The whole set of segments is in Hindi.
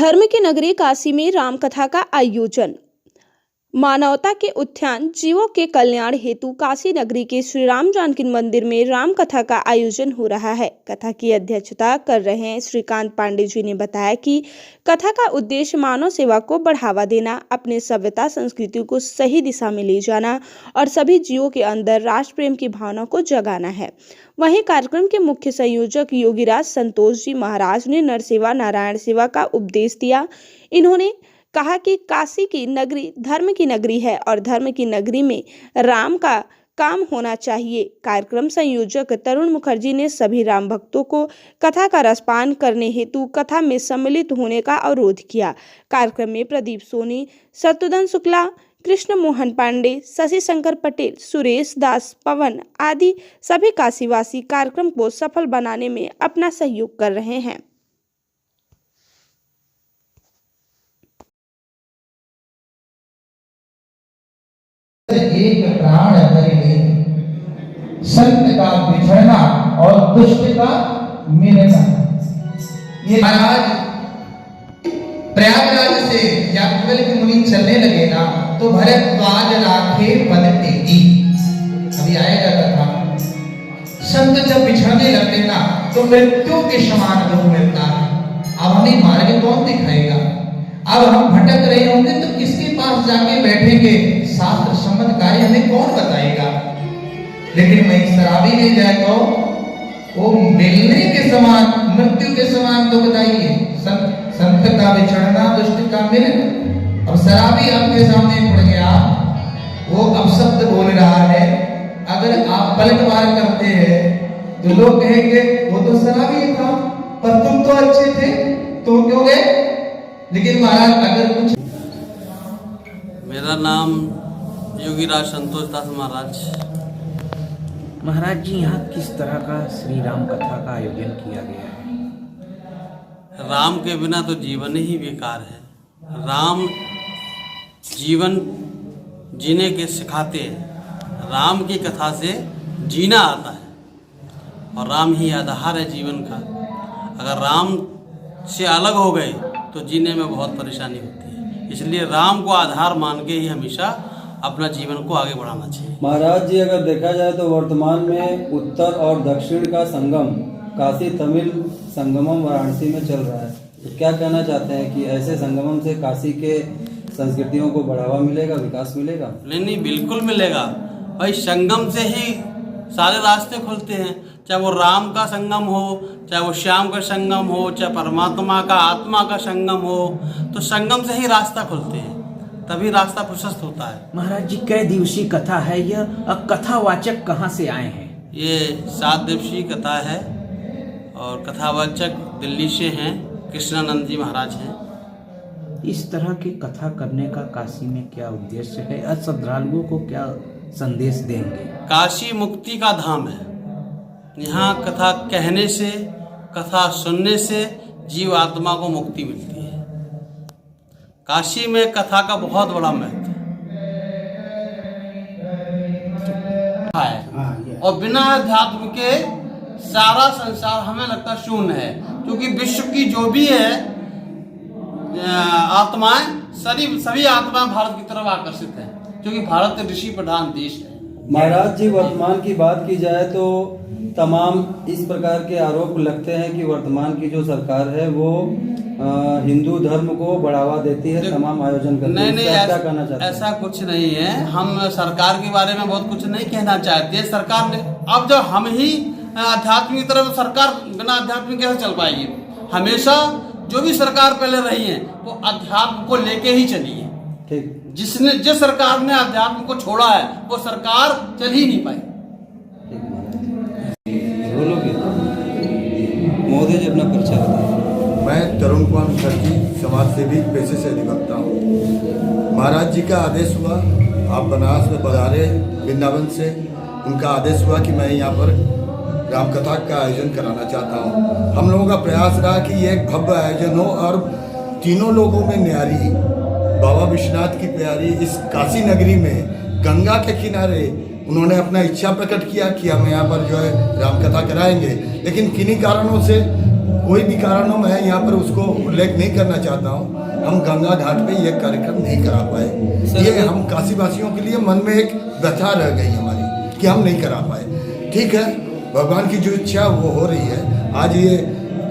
धर्म की नगरी काशी में रामकथा का आयोजन। मानवता के उत्थान जीवों के कल्याण हेतु काशी नगरी के श्री राम जानकी मंदिर में राम कथा का आयोजन हो रहा है। कथा की अध्यक्षता कर रहे श्रीकांत पांडे जी ने बताया कि कथा का उद्देश्य मानव सेवा को बढ़ावा देना, अपने सभ्यता संस्कृति को सही दिशा में ले जाना और सभी जीवों के अंदर राष्ट्र प्रेम की भावना को जगाना है। वहीं कार्यक्रम के मुख्य संयोजक योगीराज संतोष जी महाराज ने नरसेवा नारायण सेवा का उपदेश दिया। इन्होंने कहा कि काशी की नगरी धर्म की नगरी है और धर्म की नगरी में राम का काम होना चाहिए। कार्यक्रम संयोजक तरुण मुखर्जी ने सभी राम भक्तों को कथा का रसपान करने हेतु कथा में सम्मिलित होने का अनुरोध किया। कार्यक्रम में प्रदीप सोनी, शत्रुघ्न शुक्ला, कृष्ण मोहन पांडे, शशि शंकर पटेल, सुरेश दास, पवन आदि सभी काशीवासी कार्यक्रम को सफल बनाने में अपना सहयोग कर रहे हैं। एक प्राण हरि संत का बिछड़ना और दुष्ट का मिलना। ये महाराज प्रयागराज से याज्ञवल्क्य मुनि चलने लगे ना तो भरद्वाज राखे पद तेगी। अभी आएगा कथा। संत जब बिछड़ने लगते ना तो मृत्यु के समान दुख मिलता है। अब हमें मार्ग कौन दिखाएगा? अब हम भटक रहे होंगे तो किसके पास जाके बैठेंगे? शास्त्र सम्मत कार्य हमें कौन बताएगा? लेकिन वही शराबी मिल जाए तो वो मिलने के समान, मृत्यु के समान तो बताइए। संत का बिछड़ना, दुष्ट का मिलना। अब शराबी आपके सामने पड़ गया, वो अपशब्द बोल रहा है। अगर आप पलटवार करते हैं तो लोग कहेंगे वो तो शराबी था, पर तुम तो अच्छे थे, तुम क्यों गए? लेकिन महाराज अगर कुछ। मेरा नाम योगीराज संतोष दास महाराज। महाराज जी, यहाँ किस तरह का श्री राम कथा का आयोजन किया गया है? राम के बिना तो जीवन ही बेकार है। राम जीवन जीने के सिखाते हैं। राम की कथा से जीना आता है और राम ही आधार है जीवन का। अगर राम से अलग हो गए तो जीने में बहुत परेशानी होती है। इसलिए राम को आधार मान के ही हमेशा अपना जीवन को आगे बढ़ाना चाहिए। महाराज जी, अगर देखा जाए तो वर्तमान में उत्तर और दक्षिण का संगम काशी तमिल संगमम वाराणसी में चल रहा है। तो क्या कहना चाहते हैं कि ऐसे संगमम से काशी के संस्कृतियों को बढ़ावा मिलेगा, विकास मिलेगा? नहीं, बिल्कुल मिलेगा भाई। संगम से ही सारे रास्ते खुलते हैं। चाहे वो राम का संगम हो, चाहे वो श्याम का संगम हो, चाहे परमात्मा का आत्मा का संगम हो, तो संगम से ही रास्ता खुलते हैं, तभी रास्ता प्रशस्त होता है। महाराज जी, कै दिवसीय कथा है यह? कथावाचक कहाँ से आए हैं? ये 7 दिवसीय कथा है और कथावाचक दिल्ली से हैं, कृष्णानंद जी महाराज हैं। इस तरह की कथा करने का काशी में क्या उद्देश्य है और श्रद्धालुओं को क्या संदेश देंगे? काशी मुक्ति का धाम है। यहाँ कथा कहने से, कथा सुनने से जीव आत्मा को मुक्ति मिलती है। काशी में कथा का बहुत बड़ा महत्व है और बिना अध्यात्म के सारा संसार हमें लगता शून्य है। क्योंकि विश्व की जो भी है आत्माएं, सभी आत्माएं भारत की तरफ आकर्षित है, क्योंकि भारत ऋषि प्रधान देश है। महाराज जी, वर्तमान की बात की जाए तो तमाम इस प्रकार के आरोप लगते हैं कि वर्तमान की जो सरकार है वो हिंदू धर्म को बढ़ावा देती है, तमाम आयोजन करती है। नहीं, क्या कहना चाहते हैं? ऐसा कुछ नहीं है। हम सरकार के बारे में बहुत कुछ नहीं कहना चाहते। सरकार ने अब जब हम ही आध्यात्मिक की तरफ, सरकार बिना आध्यात्मिक कैसे चल पाएगी? हमेशा जो भी सरकार पहले रही है वो अध्यात्म को लेके ही चली है। ठीक। जिस सरकार ने अध्यात्म को छोड़ा है वो सरकार चल ही नहीं पाई। मोदी जी, अपना परिचय बताएं। मैं तरुण कुमार मुखर्जी, समाज सेवी, पेशे से अधिवक्ता हूँ। महाराज जी का आदेश हुआ, आप बनारस में पधारे वृंदावन से, उनका आदेश हुआ कि मैं यहाँ पर रामकथा का आयोजन कराना चाहता हूँ। हम लोगों का प्रयास रहा कि ये एक भव्य आयोजन हो और तीनों लोगों में न्यारी बाबा विश्वनाथ की प्यारी इस काशी नगरी में गंगा के किनारे उन्होंने अपना इच्छा प्रकट किया कि हम यहाँ पर जो है रामकथा कराएंगे। लेकिन किन्हीं कारणों से कोई भी कारण हो, मैं यहाँ पर उसको उल्लेख नहीं करना चाहता हूँ, हम गंगा घाट पे ये कार्यक्रम नहीं करा पाए। ये हम काशी वासियों के लिए मन में एक व्यथा रह गई हमारी कि हम नहीं करा पाए। ठीक है, भगवान की जो इच्छा वो हो रही है। आज ये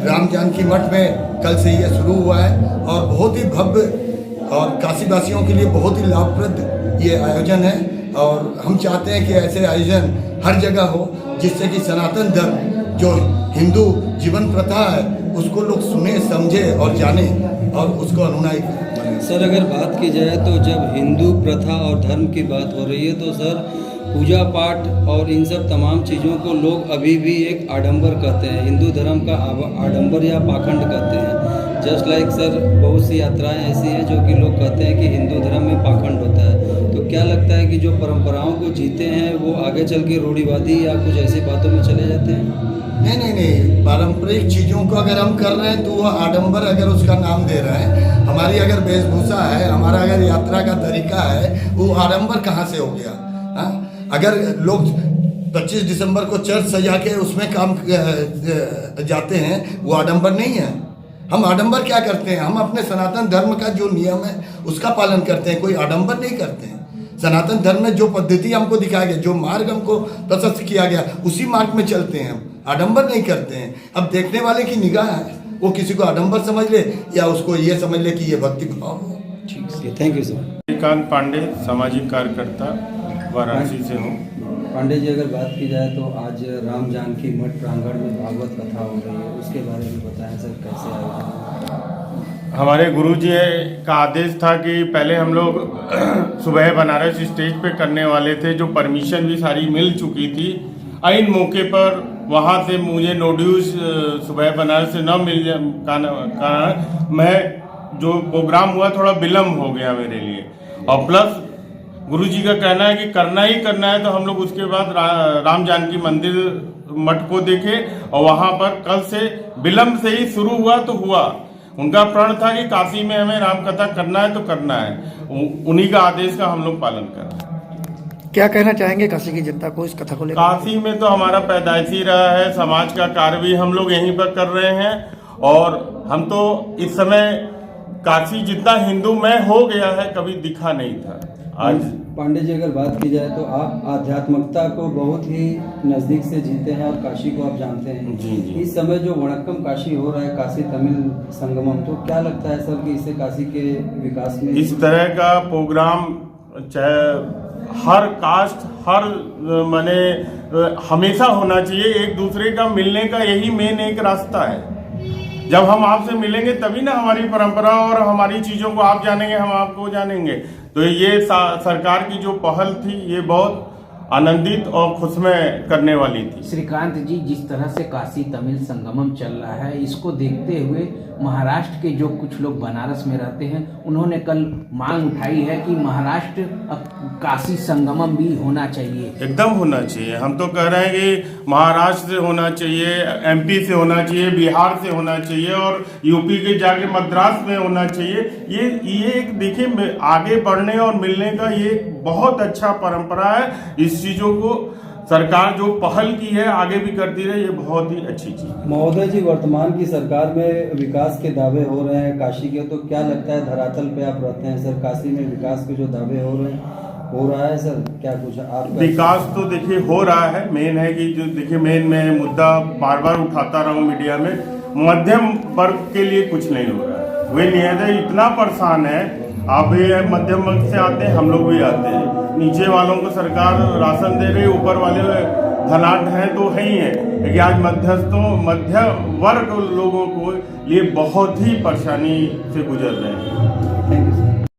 राम जानकी मठ में कल से ये शुरू हुआ है और बहुत ही भव्य और काशी वासियों के लिए बहुत ही लाभप्रद ये आयोजन है। और हम चाहते हैं कि ऐसे आयोजन हर जगह हो, जिससे कि सनातन धर्म जो हिंदू जीवन प्रथा है उसको लोग सुने, समझे और जाने और उसको अनुयायी बने। सर अगर बात की जाए तो जब हिंदू प्रथा और धर्म की बात हो रही है तो सर पूजा पाठ और इन सब तमाम चीज़ों को लोग अभी भी एक आडंबर कहते हैं, हिंदू धर्म का आडंबर या पाखंड कहते हैं। जस्ट लाइक सर बहुत सी यात्राएं ऐसी हैं जो कि लोग कहते हैं कि हिंदू धर्म में पाखंड होता है। तो क्या लगता है कि जो परंपराओं को जीते हैं वो आगे चल के रूढ़िवादी या कुछ ऐसी बातों में चले जाते हैं? नहीं, पारंपरिक चीज़ों को अगर हम कर रहे हैं तो वो आडंबर अगर उसका नाम दे रहे हैं, हमारी अगर वेशभूषा है, हमारा अगर यात्रा का तरीका है, वो आडंबर कहाँ से हो गया? हाँ, अगर लोग 25 दिसंबर को चर्च सजा के उसमें काम जाते हैं, वो आडंबर नहीं है। हम आडंबर क्या करते हैं? हम अपने सनातन धर्म का जो नियम है उसका पालन करते हैं, कोई आडंबर नहीं करते हैं। सनातन धर्म में जो पद्धति हमको दिखाया गया, जो मार्ग हमको प्रशस्त किया गया, उसी मार्ग में चलते हैं हम, आडंबर नहीं करते हैं। अब देखने वाले की निगाह है, वो किसी को आडंबर समझ ले या उसको ये समझ ले कि ये भक्ति भाव हो। ठीक है, thank you sir. Shrikant Pandey, सामाजिक कार्यकर्ता, वाराणसी से हूँ। पांडे जी अगर बात की जाए तो आज राम जानकी मठ प्रांगण में भागवत कथा हो रही है, उसके बारे में बताएं सर, कैसे आयोजन? हमारे गुरुजी का आदेश था कि पहले हम लोग सुबह बनारस स्टेज पे करने वाले थे, जो परमिशन भी सारी मिल चुकी थी। इन मौके पर वहाँ से मुझे नोड्यूस सुबह बनारस से न मिल कारण मैं जो प्रोग्राम हुआ थोड़ा विलम्ब हो गया मेरे लिए। और प्लस गुरुजी का कहना है कि करना ही करना है, तो हम लोग उसके बाद राम जानकी मंदिर मठ को देखे और वहाँ पर कल से विलम्ब से ही शुरू हुआ तो हुआ। उनका प्रण था कि काशी में हमें राम कथा करना है तो करना है, उन्हीं का आदेश का हम लोग पालन कर रहे हैं। क्या कहना चाहेंगे काशी की जनता को इस कथा को लेकर? काशी में तो हमारा पैदाइशी रहा है, समाज का कार्य भी हम लोग यहीं पर कर रहे हैं। और हम तो इस समय काशी जितना हिंदूमय हो गया है कभी दिखा नहीं था। आज पांडे जी अगर बात की जाए तो आप आध्यात्मिकता को बहुत ही नज़दीक से जीते हैं और काशी को आप जानते हैं। जी। इस समय जो वणक्कम काशी हो रहा है, काशी तमिल संगमम, तो क्या लगता है सर कि इससे काशी के विकास में इस तरह का प्रोग्राम चाहे हर कास्ट हर माने हमेशा होना चाहिए। एक दूसरे का मिलने का यही मेन एक रास्ता है। जब हम आपसे मिलेंगे तभी ना हमारी परंपरा और हमारी चीज़ों को आप जानेंगे, हम आपको जानेंगे। तो ये सरकार की जो पहल थी ये बहुत आनंदित और खुशमय करने वाली थी। श्रीकांत जी, जिस तरह से काशी तमिल संगमम चल रहा है, इसको देखते हुए महाराष्ट्र के जो कुछ लोग बनारस में रहते हैं, उन्होंने कल मांग उठाई है कि महाराष्ट्र काशी संगमम भी होना चाहिए। एकदम होना चाहिए। हम तो कह रहे हैं कि महाराष्ट्र से होना चाहिए, एमपी से होना चाहिए, बिहार से होना चाहिए और यूपी के जाके मद्रास में होना चाहिए। ये एक देखिए आगे बढ़ने और मिलने का ये बहुत अच्छा परंपरा है। इस चीज़ों को सरकार जो पहल की है आगे भी करती रहे, ये बहुत ही अच्छी चीज़ है। महोदय जी, वर्तमान की सरकार में विकास के दावे हो रहे हैं काशी के, तो क्या लगता है धरातल पे आप रहते हैं सर, काशी में विकास के जो दावे हो रहे हैं हो रहा है सर? क्या कुछ आप विकास तो देखिए हो रहा है। मेन है कि जो देखिए मेन में मुद्दा बार बार उठाता रहा हूँ मीडिया में, मध्यम वर्ग के लिए कुछ नहीं हो रहा है। वे नियत इतना परेशान है, आप भी मध्यम वर्ग से आते हैं, हम लोग भी आते हैं। नीचे वालों को सरकार राशन दे रही, ऊपर वाले धनाढ्य हैं तो है ही है, लेकिन आज मध्य वर्ग लोगों को लिए बहुत ही परेशानी से गुजर रहे हैं। Thank you.